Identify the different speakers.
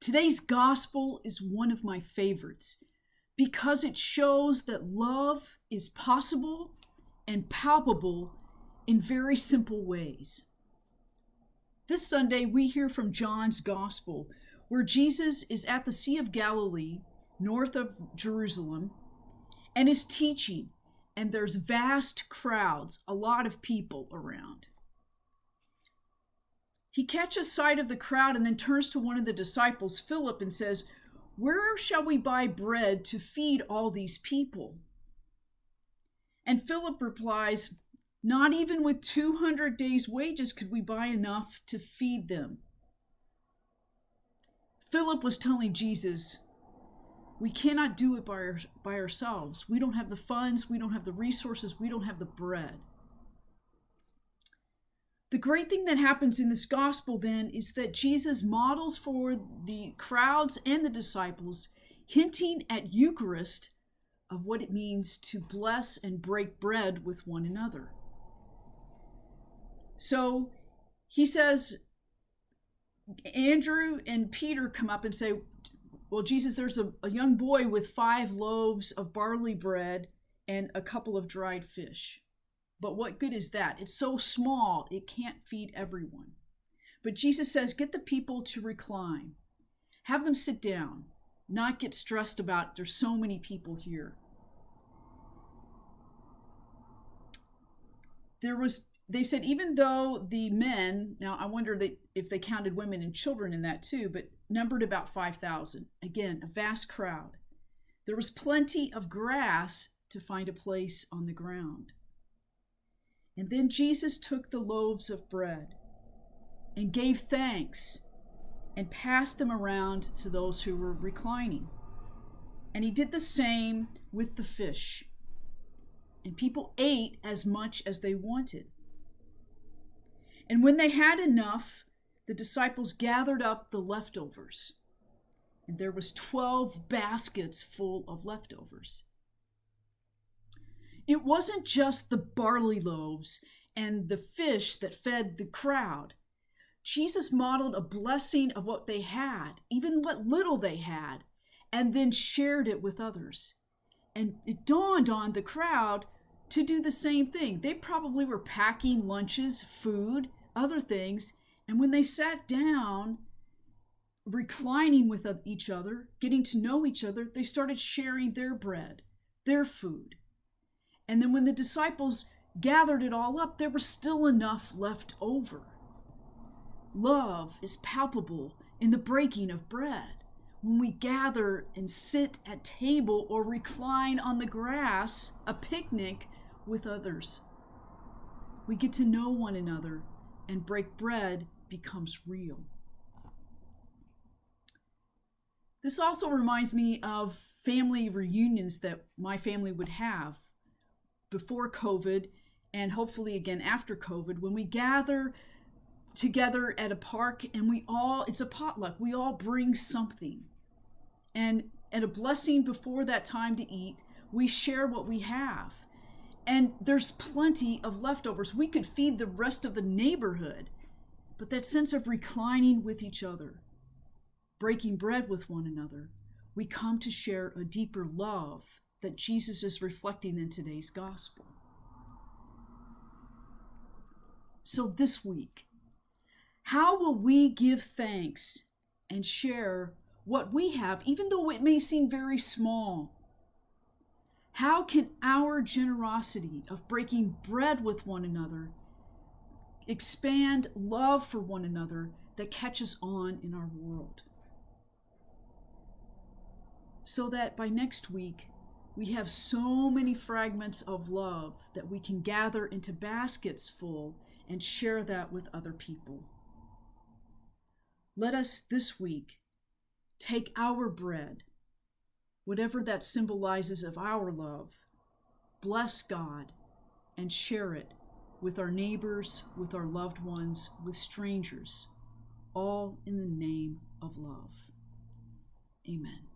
Speaker 1: Today's gospel is one of my favorites because it shows that love is possible and palpable in very simple ways. This Sunday, we hear from John's gospel, where Jesus is at the Sea of Galilee, north of Jerusalem, and is teaching, and there's vast crowds, a lot of people around. He catches sight of the crowd and then turns to one of the disciples, Philip, and says, "Where shall we buy bread to feed all these people?" And Philip replies, "Not even with 200 days' wages could we buy enough to feed them." Philip was telling Jesus, we cannot do it by ourselves. We don't have the funds, we don't have the resources, we don't have the bread. The great thing that happens in this gospel then is that Jesus models for the crowds and the disciples, hinting at Eucharist of what it means to bless and break bread with one another. So he says, Andrew and Peter come up and say, "Well, Jesus, there's a young boy with 5 loaves of barley bread and a couple of dried fish. But what good is that? It's so small, it can't feed everyone." But Jesus says, get the people to recline. Have them sit down, not get stressed about there's so many people here. They said, even though the men, now I wonder if they counted women and children in that too, but numbered about 5,000. Again, a vast crowd. There was plenty of grass to find a place on the ground. And then Jesus took the loaves of bread and gave thanks and passed them around to those who were reclining. And he did the same with the fish. And people ate as much as they wanted. And when they had enough, the disciples gathered up the leftovers. And there was 12 baskets full of leftovers. It wasn't just the barley loaves and the fish that fed the crowd. Jesus modeled a blessing of what they had, even what little they had, and then shared it with others. And it dawned on the crowd to do the same thing. They probably were packing lunches, food, other things, and when they sat down, reclining with each other, getting to know each other, they started sharing their bread, their food. And then when the disciples gathered it all up, there was still enough left over. Love is palpable in the breaking of bread. When we gather and sit at table or recline on the grass, a picnic with others, we get to know one another and break bread becomes real. This also reminds me of family reunions that my family would have before COVID and hopefully again after COVID, when we gather together at a park and it's a potluck. We all bring something. And at a blessing before that time to eat, we share what we have. And there's plenty of leftovers. We could feed the rest of the neighborhood. But that sense of reclining with each other, breaking bread with one another, we come to share a deeper love that Jesus is reflecting in today's gospel. So this week, how will we give thanks and share what we have, even though it may seem very small? How can our generosity of breaking bread with one another expand love for one another that catches on in our world? So that by next week, we have so many fragments of love that we can gather into baskets full and share that with other people. Let us this week take our bread, whatever that symbolizes of our love, bless God, and share it with our neighbors, with our loved ones, with strangers, all in the name of love. Amen.